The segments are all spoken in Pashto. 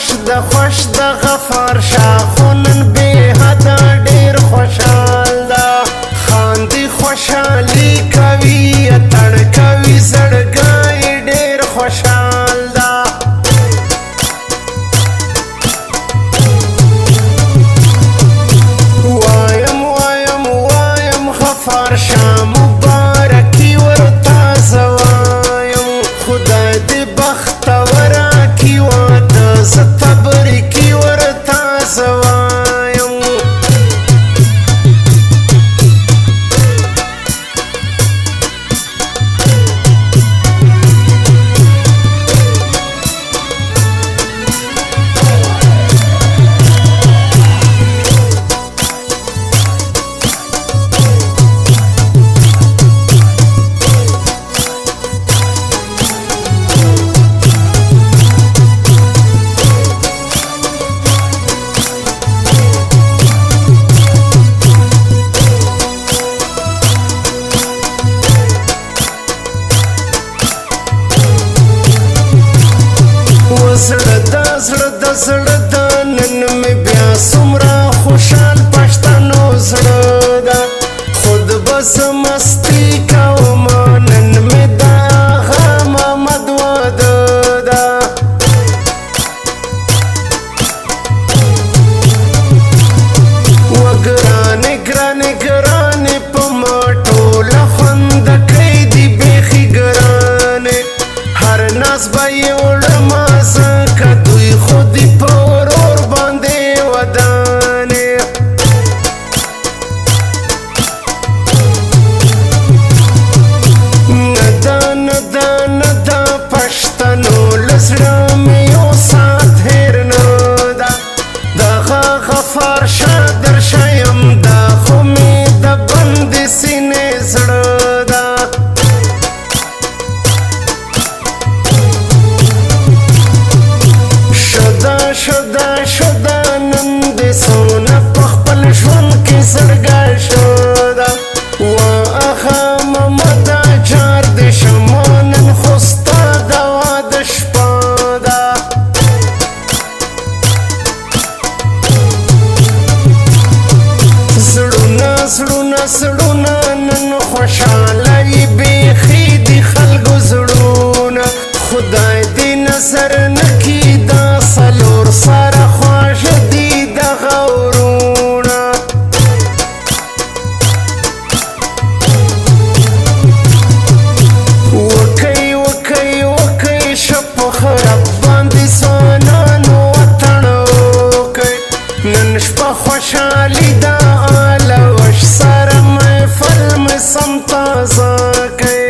خوش د غفار شاه خو نن بې حده ډېر خوشحال ده خاندي خوشحالي کوي اتڼ کوي زړګی ډېر خوشحال ده وایم وایم وایم غفار شاه مبارکي ورته زه وایم خدای دې بختوره کي واده زه تبریکي ورته زه وایم زړه د نن مې بیا څومره خوشحال پښتنو زړه ده خود بس مستي کوم نن مې د آغا محمد واده ده وګرانې ګرانې ګرانې په ما ټوله خوندکۍ دي بیخي ګرانې هر ناز به یې وړمه ځکه دوی خو دي په ورور باندې ودانې نه ده نه ده نه ده پښتنو له زړه مې یو ساعت هېر نه ده دغه غفار شاه درشیم دا خو مې د بندې سینې زړه ده شده نن دې څونه په خپل ژوند کې زړګی شده وا آغا محمد جار دې شمه نن خو ستا د واده شپه ده زړونه زړونه زړونه نن خوشحاله یې بیخي دي خلکو زړونه خدای دې نظر نه کي دا څلور سره خواږه دي دغه ورونه وکئ وکئ وکئ شه په خراب باندې ځوانانو اتڼ وکئ نن شپه خوشحالي ده اله وش سره محفل مې سم تازه کئ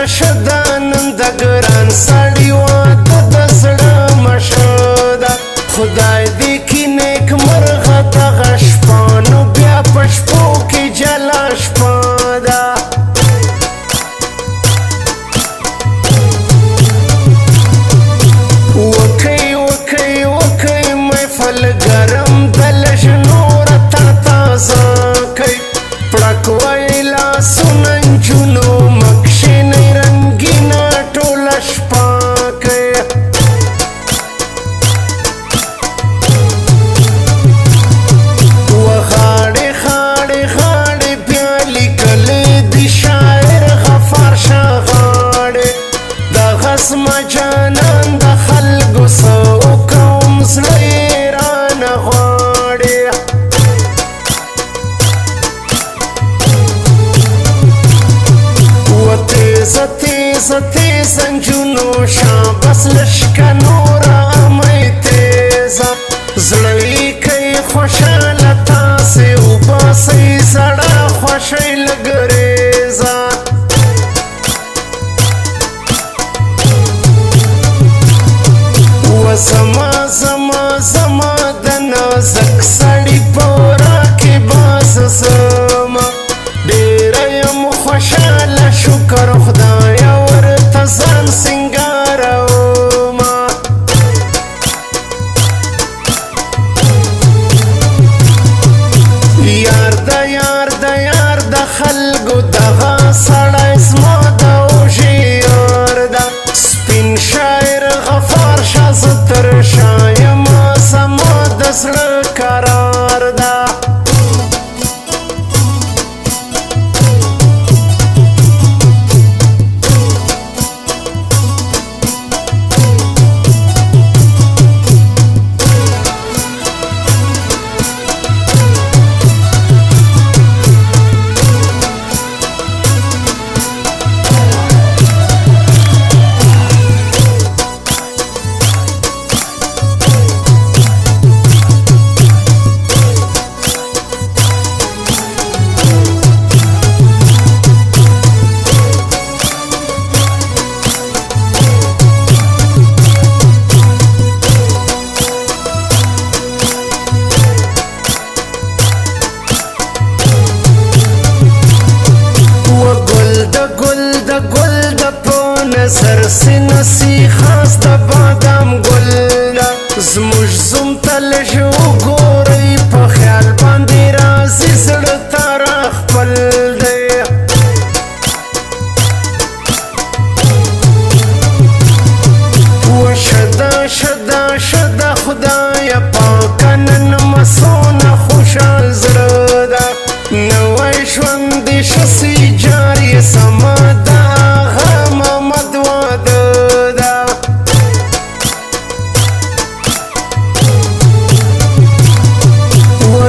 شده نن د ګران سړي واده د زړه مشه ده خدای دې کي نیک مرغه دغه شپه نو بیا په شپو کې جلا شپه ده وکئ وکئ وکئ محفل ګرم د لږ نوره تا تازه کئ پړک وایي لاسونه نجونو مکشینۍ رنګینه ټوله شپه کئ وغاړې غاړې غاړې بیا لیکلې دي شاعر غفار شاه غاړې دغه زما جانان د خلکو څه وکوم زړه یې رانه غواړي تیزه تیزه تیزه نجونو شابس لشکه نوره امۍ تیزه زړه یې کوي خوشحاله تاسو باسي سړه خوشی لګریزا و زما زما زما د نازک سړي پورا کې باز زما ډېره یم خوشاله شکر خدایه ورته ځان سینګارومه یار د یار د یار د خلکو دغه سړی زما د اوږې یار ده سپین شاعر غفار شاه زه تر شا یمه زما د زړه قرار ده سرسی نسی خاص د بادام ګل زموږ زوم ته لږ وګورئ په خیال باندې راځي زړه ته راخپل دی وشده شده شده خدایه پاکه نن مسونه خوشحال زړه ده نوی ژوند دې شسي جاري سما ده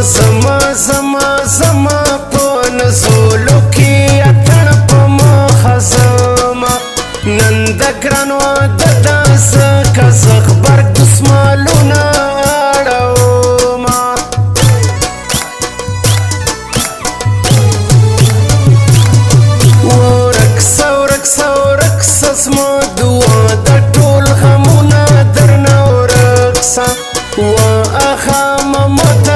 زما زما زما په نزولو کې اتڼ په مخه زما نن د ګران واده ده ځکه زه غبرګ دسمالونه اړومه ورکسه ورکسه ورکسه زما د واده ټول غمونه درنه ورکسه واخا ممته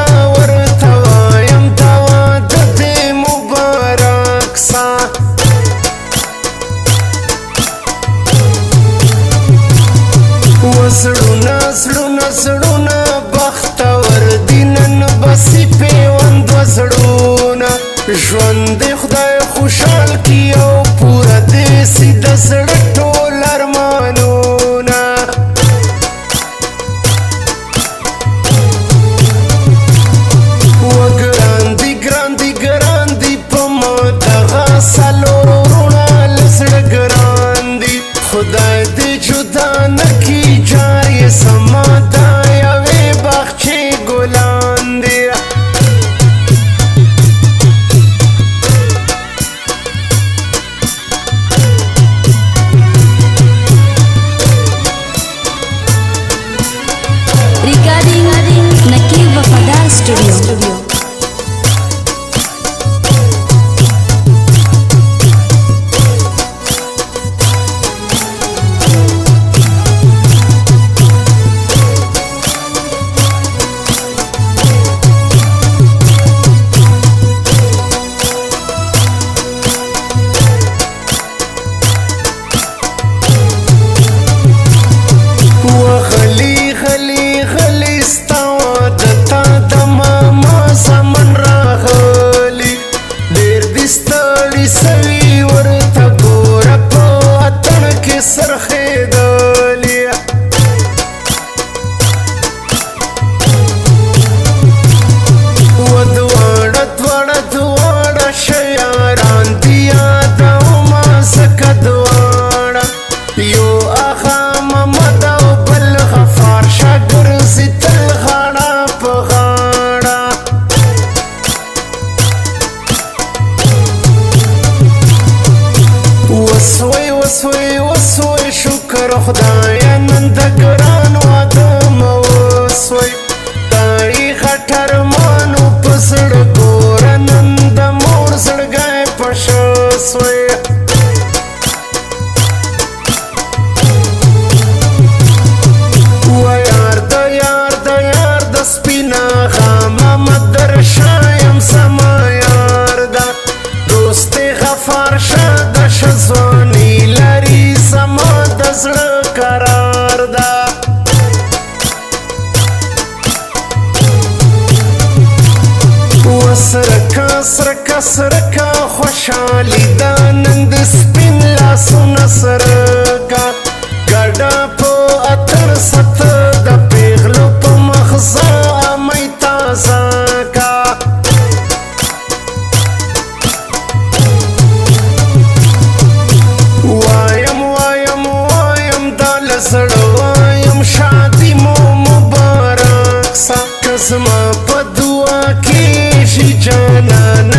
زړونه زړونه زړونه بختور دي نن بسي پیوند و زړونه ژوند دې خدای خوشحال کي او پوره دې سي د زړه ټول ارمانونه وګران دي ګران دي ګران دي په ما دغه څلور وروڼه له زړه ګران دي خدای دې جدا نه کي جاري سما دا یوې باغچې ګلان دي Recording Nakib Wafadar Studio. خدایا نن د ګران واده مو وسوي دای خټر مانو پسړ ګورن سرکا سرکا خوشحالی دا نن د سپین لاسونه سرکا ګډه په اتر ست د پیغلو په مخزه امی تازه کا وایم دا لزړه وایم شادي مو مبارک سا کزما په دعا کې شي جانانه